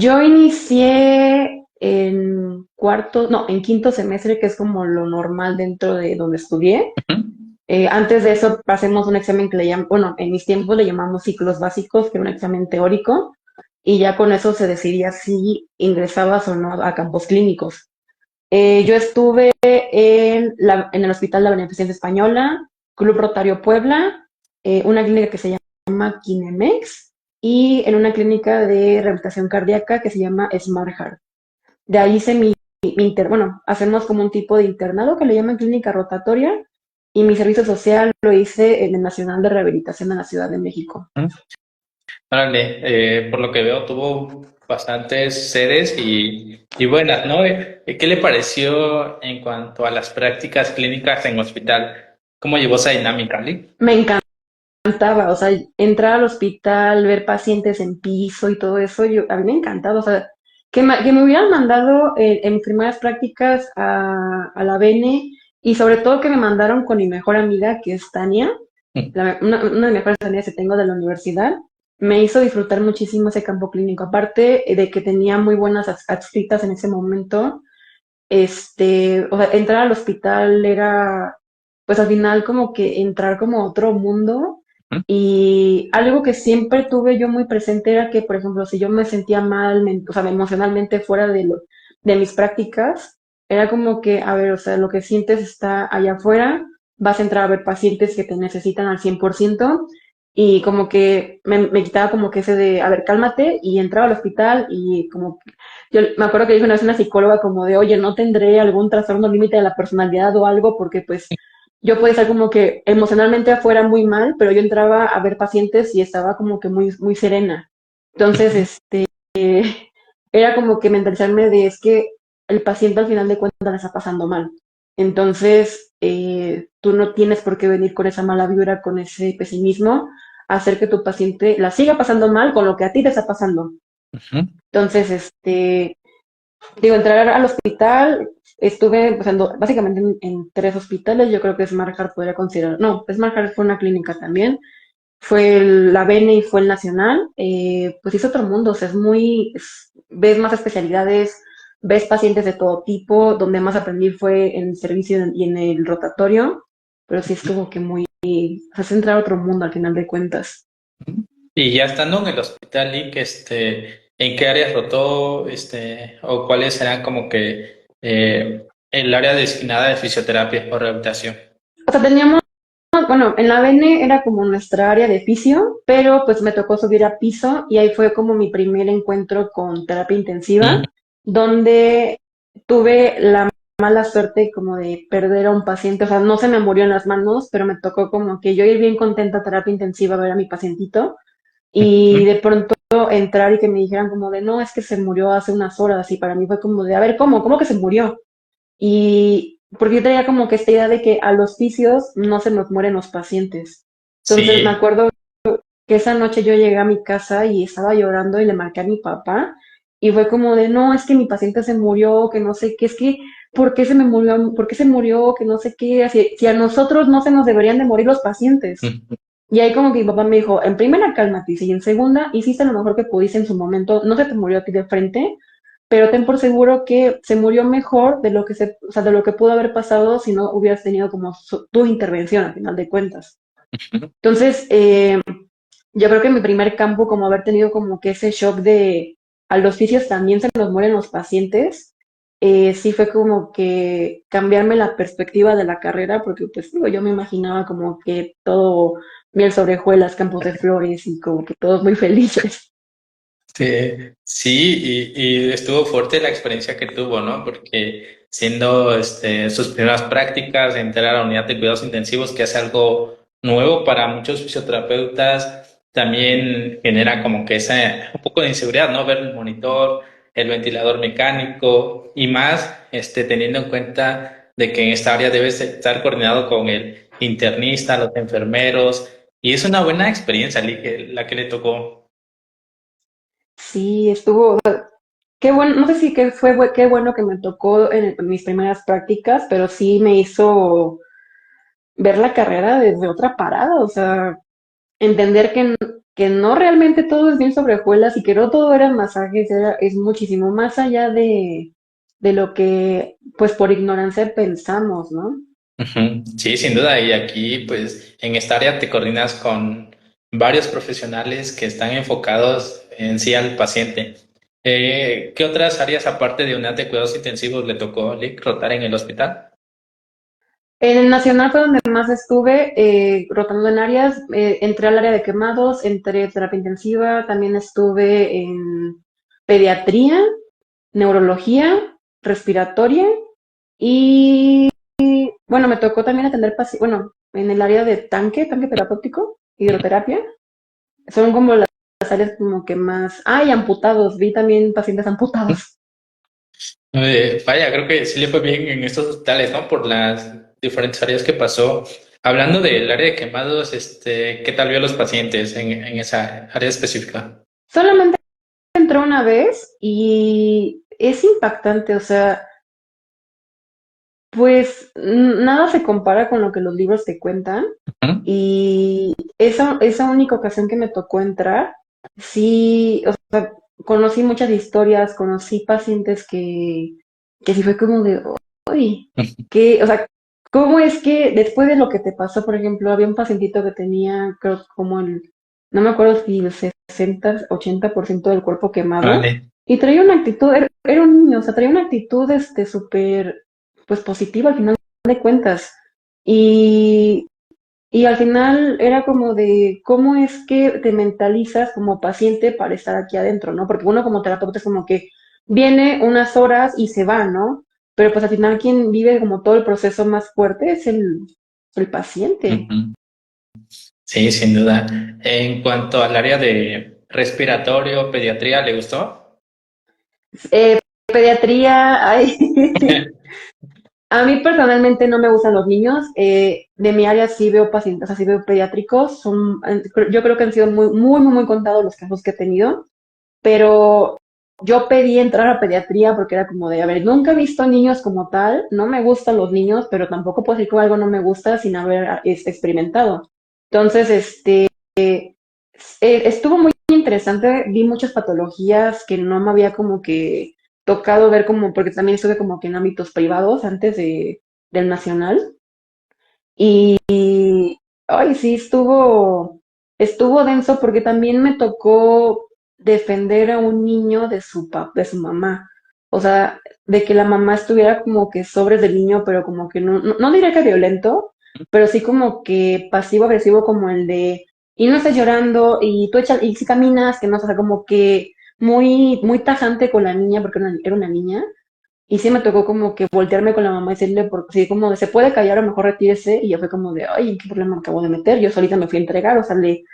Yo inicié en cuarto, no, en quinto semestre, que es como lo normal dentro de donde estudié. Ujú. Antes de eso pasemos un examen que le llaman, bueno, en mis tiempos le llamamos ciclos básicos, que era un examen teórico, y ya con eso se decidía si ingresabas o no a campos clínicos. Yo estuve en el Hospital de la Beneficencia Española, Club Rotario Puebla, una clínica que se llama Kinemex y en una clínica de rehabilitación cardíaca que se llama Smart Heart. De ahí hice bueno, hacemos como un tipo de internado que le llaman clínica rotatoria y mi servicio social lo hice en el Nacional de Rehabilitación de la Ciudad de México. Órale, por lo que veo tuvo bastantes sedes y buenas, ¿no? ¿Qué le pareció en cuanto a las prácticas clínicas en hospital? ¿Cómo llevó esa dinámica, Lee? Me encantaba, o sea, entrar al hospital, ver pacientes en piso y todo eso, a mí me encantaba, o sea, que me hubieran mandado en mis primeras prácticas a la Bene y sobre todo que me mandaron con mi mejor amiga, que es Tania, una de mis mejores amigas que tengo de la universidad, me hizo disfrutar muchísimo ese campo clínico, aparte de que tenía muy buenas adscritas en ese momento, o sea, entrar al hospital era, pues al final como que entrar como a otro mundo y algo que siempre tuve yo muy presente era que, por ejemplo, si yo me sentía mal, o sea, emocionalmente fuera de mis prácticas, era como que, a ver, o sea, lo que sientes está allá afuera, vas a entrar a ver pacientes que te necesitan al 100% y como que me quitaba como que ese de, a ver, cálmate y entraba al hospital y como yo me acuerdo que dijo una vez una psicóloga como de, oye, no tendré algún trastorno límite de la personalidad o algo, porque pues yo podía estar como que emocionalmente afuera muy mal, pero yo entraba a ver pacientes y estaba como que muy, muy serena. Entonces, era como que mentalizarme de es que el paciente al final de cuentas la está pasando mal. Entonces, tú no tienes por qué venir con esa mala vibra, con ese pesimismo, a hacer que tu paciente la siga pasando mal con lo que a ti te está pasando. Ujú. Entonces, digo, entrar al hospital, estuve pues, básicamente en tres hospitales, yo creo que Smart Heart podría considerar, no, Smart Heart fue una clínica también, fue la Bene y fue el Nacional, pues es otro mundo, o sea, ves más especialidades, ves pacientes de todo tipo, donde más aprendí fue en el servicio y en el rotatorio, pero sí es como que muy, o sea, es entrar a otro mundo al final de cuentas. Y ya estando en el hospital, Lee, ¿en qué áreas rotó, o cuáles serán como que el área destinada de fisioterapia o rehabilitación? O sea, teníamos bueno, en la Bene era como nuestra área de fisio, pero pues me tocó subir a piso y ahí fue como mi primer encuentro con terapia Mm. intensiva, donde tuve la mala suerte como de perder a un paciente, o sea, no se me murió en las manos, pero me tocó como que yo ir bien contenta a terapia intensiva a ver a mi pacientito y de pronto entrar y que me dijeran como de, no, es que se murió hace unas horas y para mí fue como de, a ver, ¿cómo que se murió? Y porque yo tenía como que esta idea de que a los fisios no se nos mueren los pacientes. Entonces me Sí. acuerdo que esa noche yo llegué a mi casa y estaba llorando y le marqué a mi papá y fue como de, no, es que mi paciente se murió, que no sé qué, es que, ¿por qué se me murió? ¿Por qué se murió? Que no sé qué, así, si a nosotros no se nos deberían de morir los pacientes. Ujú. Y ahí como que mi papá me dijo, en primera cálmate, y en segunda hiciste lo mejor que pudiste en su momento, no se te murió a ti de frente, pero ten por seguro que se murió mejor de lo que o sea, de lo que pudo haber pasado si no hubieras tenido como tu intervención al final de cuentas. Entonces, yo creo que mi primer campo, como haber tenido como que ese shock de a los fisios también se nos mueren los pacientes, sí fue como que cambiarme la perspectiva de la carrera, porque pues digo, yo me imaginaba como que todo miel sobre hojuelas, campos de flores y como que todos muy felices. Sí, y estuvo fuerte la experiencia que tuvo, ¿no? Porque siendo sus primeras prácticas, entrar a la unidad de cuidados intensivos, que es algo nuevo para muchos fisioterapeutas, también genera como que esa un poco de inseguridad, ¿no? Ver el monitor, el ventilador mecánico y más, teniendo en cuenta de que en esta área debes estar coordinado con el internista, los enfermeros, y es una buena experiencia la que le tocó. Sí, estuvo, qué bueno, no sé si qué bueno que me tocó en mis primeras prácticas, pero sí me hizo ver la carrera desde otra parada, o sea, entender que no realmente todo es bien sobre hojuelas y que no todo eran masajes, es muchísimo más allá de lo que, pues por ignorancia pensamos, ¿no? Ujú. Sí, sin duda. Y aquí, pues, en esta área te coordinas con varios profesionales que están enfocados en sí al paciente. ¿Qué otras áreas, aparte de unidad de cuidados intensivos, le tocó, Lick, rotar en el hospital? En el Nacional fue donde más estuve, rotando en áreas. Entré al área de quemados, entré en terapia intensiva, también estuve en pediatría, neurología, respiratoria y, bueno, me tocó también atender pacientes, bueno, en el área de tanque terapéutico, hidroterapia. Son como las áreas como que más... Ah, y amputados, vi también pacientes amputados. Vaya, creo que sí le fue bien en estos hospitales, ¿no? Por las diferentes áreas que pasó. Hablando del área de quemados, ¿qué tal vio a los pacientes en esa área específica? Solamente entró una vez y es impactante, o sea, pues nada se compara con lo que los libros te cuentan. Ujú. Y esa única ocasión que me tocó entrar, sí, o sea, conocí muchas historias, conocí pacientes que sí fue como de, uy, que, o sea, ¿cómo es que después de lo que te pasó, por ejemplo, había un pacientito que tenía, creo, como no me acuerdo si el 60-80% del cuerpo quemado, Vale. y traía una actitud, era un niño, o sea, traía una actitud, súper, pues positiva al final de cuentas. Y y al final era como de cómo es que te mentalizas como paciente para estar aquí adentro, ¿no? Porque uno como terapeuta es como que viene unas horas y se va, ¿no? Pero pues al final quien vive como todo el proceso más fuerte es el paciente. Ujú. Sí, sin duda. En cuanto al área de respiratorio, pediatría, ¿le gustó? Pediatría, ay, a mí personalmente no me gustan los niños. De mi área sí veo pacientes, o sea, sí veo pediátricos. Yo creo que han sido muy, muy, muy, muy contados los casos que he tenido. Pero yo pedí entrar a pediatría porque era como de, a ver, nunca he visto niños como tal, no me gustan los niños, pero tampoco puedo decir que algo no me gusta sin haber experimentado. Entonces, estuvo muy interesante, vi muchas patologías que no me había como que tocado ver como, porque también estuve como que en ámbitos privados antes del nacional. Y, ay, sí, estuvo denso porque también me tocó defender a un niño de su mamá. O sea, de que la mamá estuviera como que sobres del niño, pero como que no diría que violento, pero sí como que pasivo-agresivo, como el de, y no estás llorando, y tú echas, y si caminas, que no, o sea, como que muy, muy tajante con la niña, porque era una niña. Y sí me tocó como que voltearme con la mamá y decirle, porque sí, como de, se puede callar o mejor retírese. Y yo fue como de, ay, ¿qué problema me acabo de meter? Yo solita me fui a entregar, o sea, le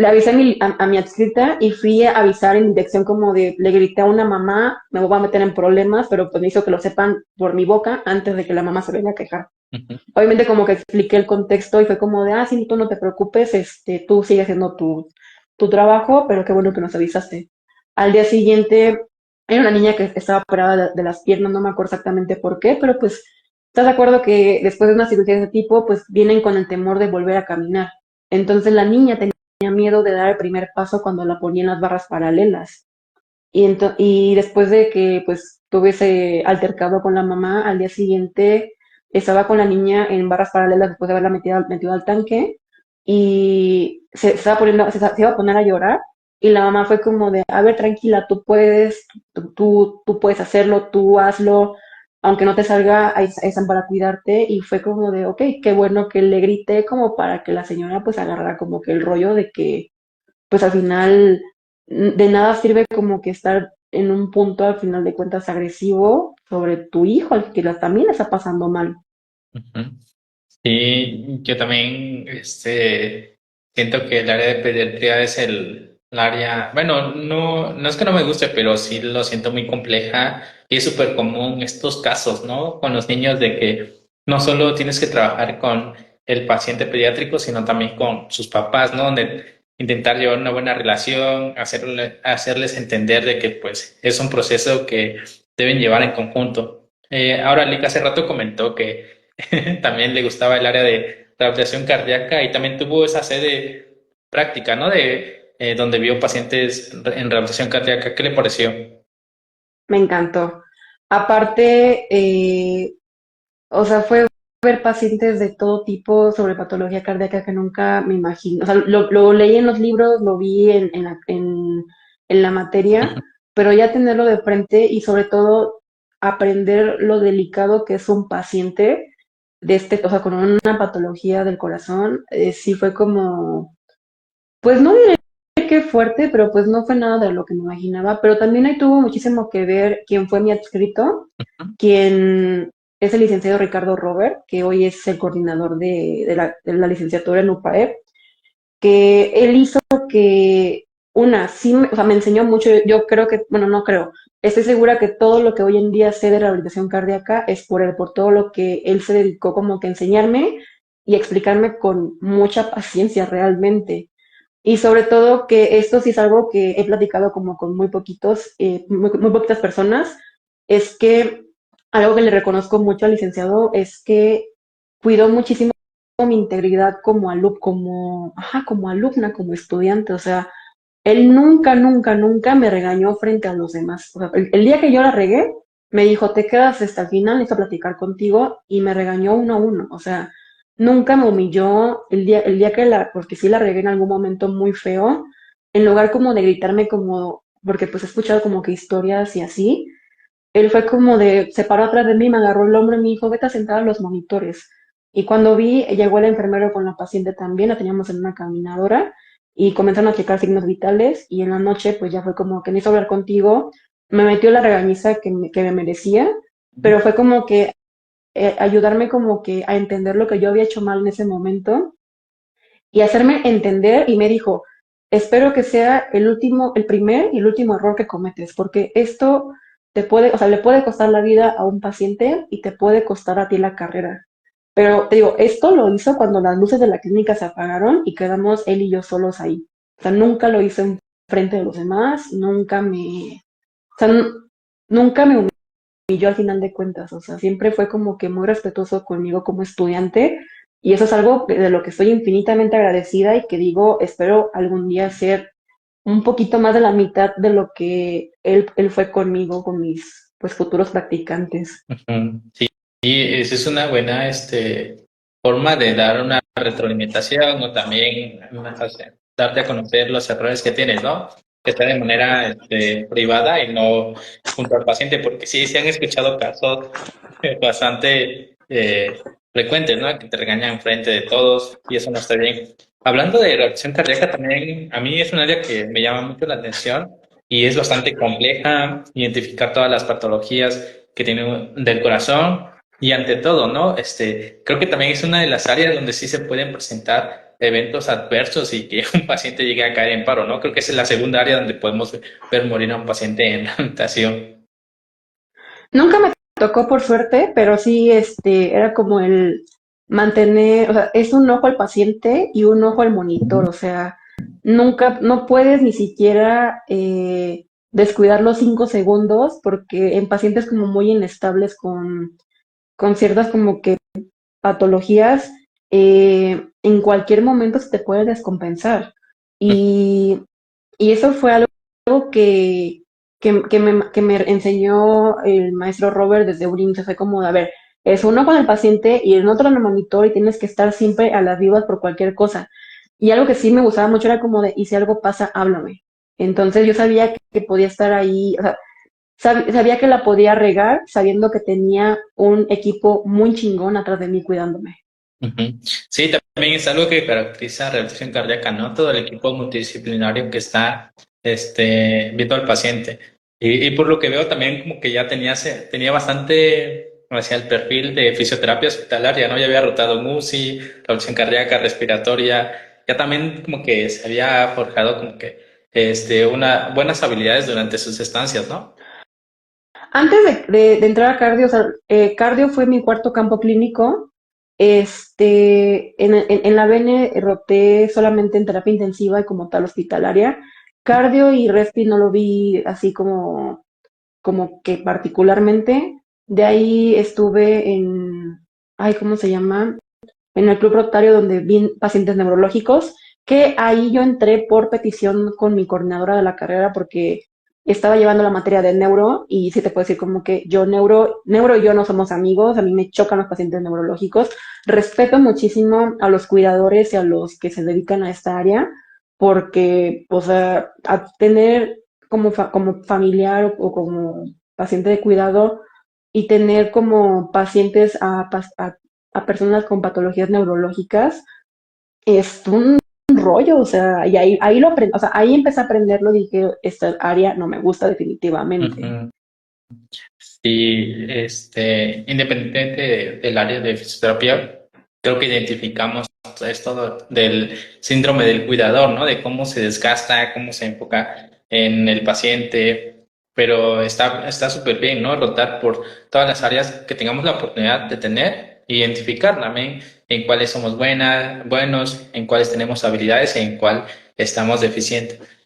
avisé a mi adscrita y fui a avisar en dirección como de, le grité a una mamá, me voy a meter en problemas, pero pues me hizo que lo sepan por mi boca antes de que la mamá se venga a quejar. Ujú. Obviamente como que expliqué el contexto y fue como de, ah, sí, tú no te preocupes, tú sigue haciendo tu trabajo, pero qué bueno que nos avisaste. Al día siguiente era una niña que estaba operada de las piernas, no me acuerdo exactamente por qué, pero pues, ¿estás de acuerdo que después de una cirugía de ese tipo, pues vienen con el temor de volver a caminar? Entonces la niña tenía miedo de dar el primer paso cuando la ponía en las barras paralelas. Y después de que pues tuve ese altercado con la mamá, al día siguiente estaba con la niña en barras paralelas después de haberla metido al tanque y se estaba poniendo, se iba a poner a llorar y la mamá fue como de, a ver, tranquila, tú puedes, tú puedes hacerlo, tú hazlo, aunque no te salga, ahí están para cuidarte y fue como de, ok, qué bueno que le grité como para que la señora pues agarrara como que el rollo de que pues al final de nada sirve como que estar en un punto al final de cuentas agresivo sobre tu hijo, al que también le está pasando mal. Ujú. Sí, yo también siento que el área de pediatría es el área, bueno, no es que no me guste, pero sí lo siento muy compleja y es súper común estos casos, ¿no? Con los niños de que no solo tienes que trabajar con el paciente pediátrico, sino también con sus papás, ¿no? Donde intentar llevar una buena relación, hacerles entender de que pues es un proceso que deben llevar en conjunto. Ahora, Lick hace rato comentó que también le gustaba el área de rehabilitación cardíaca y también tuvo esa sede práctica, ¿no? De donde vio pacientes en rehabilitación cardíaca. ¿Qué le pareció? Me encantó. Aparte, o sea, fue ver pacientes de todo tipo sobre patología cardíaca que nunca me imagino. O sea, lo leí en los libros, lo vi en la materia, pero ya tenerlo de frente y sobre todo aprender lo delicado que es un paciente de o sea, con una patología del corazón, sí fue como, pues no diré que fuerte, pero pues no fue nada de lo que me imaginaba, pero también ahí tuvo muchísimo que ver quién fue mi adscrito, quien es el licenciado Ricardo Robert, que hoy es el coordinador de la licenciatura en UPAEP, que él hizo que sí, o sea, me enseñó mucho, yo creo que, bueno, no creo, estoy segura que todo lo que hoy en día sé de rehabilitación cardíaca es por él, por todo lo que él se dedicó como que a enseñarme y explicarme con mucha paciencia realmente. Y sobre todo que esto sí es algo que he platicado como con muy poquitas personas, es que algo que le reconozco mucho al licenciado es que cuidó muchísimo mi integridad como alumna, como estudiante. O sea, él nunca, nunca, nunca me regañó frente a los demás. O sea, el día que yo la regué, me dijo, te quedas hasta el final, necesito platicar contigo, y me regañó uno a uno. O sea, nunca me humilló el día porque sí la regué en algún momento muy feo, en lugar como de gritarme como, porque pues he escuchado como que historias y así, él fue como se paró atrás de mí, me agarró el hombro y me dijo, vete a sentar a los monitores. Y cuando vi, llegó el enfermero con la paciente también, la teníamos en una caminadora y comenzaron a checar signos vitales y en la noche pues ya fue como que necesito hablar contigo, me metió la regañiza que me merecía, pero fue como que ayudarme como que a entender lo que yo había hecho mal en ese momento y hacerme entender y me dijo, espero que sea el primer y el último error que cometes, porque esto o sea, le puede costar la vida a un paciente y te puede costar a ti la carrera. Pero te digo, esto lo hizo cuando las luces de la clínica se apagaron y quedamos él y yo solos ahí. O sea, nunca lo hizo en frente de los demás, o sea, nunca me humilló al final de cuentas. O sea, siempre fue como que muy respetuoso conmigo como estudiante y eso es algo de lo que estoy infinitamente agradecida y que digo, espero algún día ser un poquito más de la mitad de lo que él fue conmigo, con mis pues futuros practicantes. Ujú. Sí, y esa es una buena forma de dar una retroalimentación o también darte a conocer los errores que tienes, ¿no? Que sea de manera privada y no junto al paciente, porque sí, se han escuchado casos bastante frecuentes, ¿no? Que te regañan enfrente de todos y eso no está bien. Hablando de reacción cardíaca, también a mí es un área que me llama mucho la atención y es bastante compleja identificar todas las patologías que tiene del corazón y ante todo, ¿no? Creo que también es una de las áreas donde sí se pueden presentar eventos adversos y que un paciente llegue a caer en paro, ¿no? Creo que esa es la segunda área donde podemos ver morir a un paciente en rehabilitación. Nunca me tocó por suerte, pero sí era como el mantener, o sea, es un ojo al paciente y un ojo al monitor, o sea, nunca, no puedes ni siquiera descuidar los 5 segundos porque en pacientes como muy inestables con ciertas como que patologías, en cualquier momento se te puede descompensar. Y, y eso fue algo que me enseñó el maestro Robert desde un inicio. Fue como, a ver, es uno con el paciente y el otro en el monitor y tienes que estar siempre a las vivas por cualquier cosa. Y algo que sí me gustaba mucho era como de, y si algo pasa, háblame. Entonces yo sabía que podía estar ahí, o sea, sabía que la podía regar sabiendo que tenía un equipo muy chingón atrás de mí cuidándome. Ujú. Sí, también es algo que caracteriza a rehabilitación cardíaca, ¿no? Todo el equipo multidisciplinario que está viendo al paciente. Y por lo que veo también como que ya tenía bastante hacia el perfil de fisioterapia hospitalaria, ¿no? Ya había rotado en UCI, rehabilitación cardíaca, respiratoria, ya también como que se había forjado como que buenas habilidades durante sus estancias, ¿no? Antes de entrar a cardio, o sea, cardio fue mi cuarto campo clínico. En la BN roté solamente en terapia intensiva y como tal hospitalaria. Cardio y respi no lo vi así como que particularmente. De ahí estuve ay, ¿cómo se llama? En el Club Rotario donde vi pacientes neurológicos, que ahí yo entré por petición con mi coordinadora de la carrera porque estaba llevando la materia de neuro y sí te puedo decir como que yo neuro y yo no somos amigos, a mí me chocan los pacientes neurológicos, respeto muchísimo a los cuidadores y a los que se dedican a esta área porque, o sea, a tener como familiar o como paciente de cuidado y tener como pacientes a personas con patologías neurológicas es un rollo, o sea, y ahí lo aprendí, o sea, ahí empecé a aprenderlo, dije, esta área no me gusta definitivamente. Ujú. Sí, independiente del área de fisioterapia, creo que identificamos esto del síndrome del cuidador, ¿no? De cómo se desgasta, cómo se enfoca en el paciente, pero está súper bien, ¿no? Rotar por todas las áreas que tengamos la oportunidad de tener, identificar también en cuáles somos buenos, en cuáles tenemos habilidades, en cuál estamos deficientes.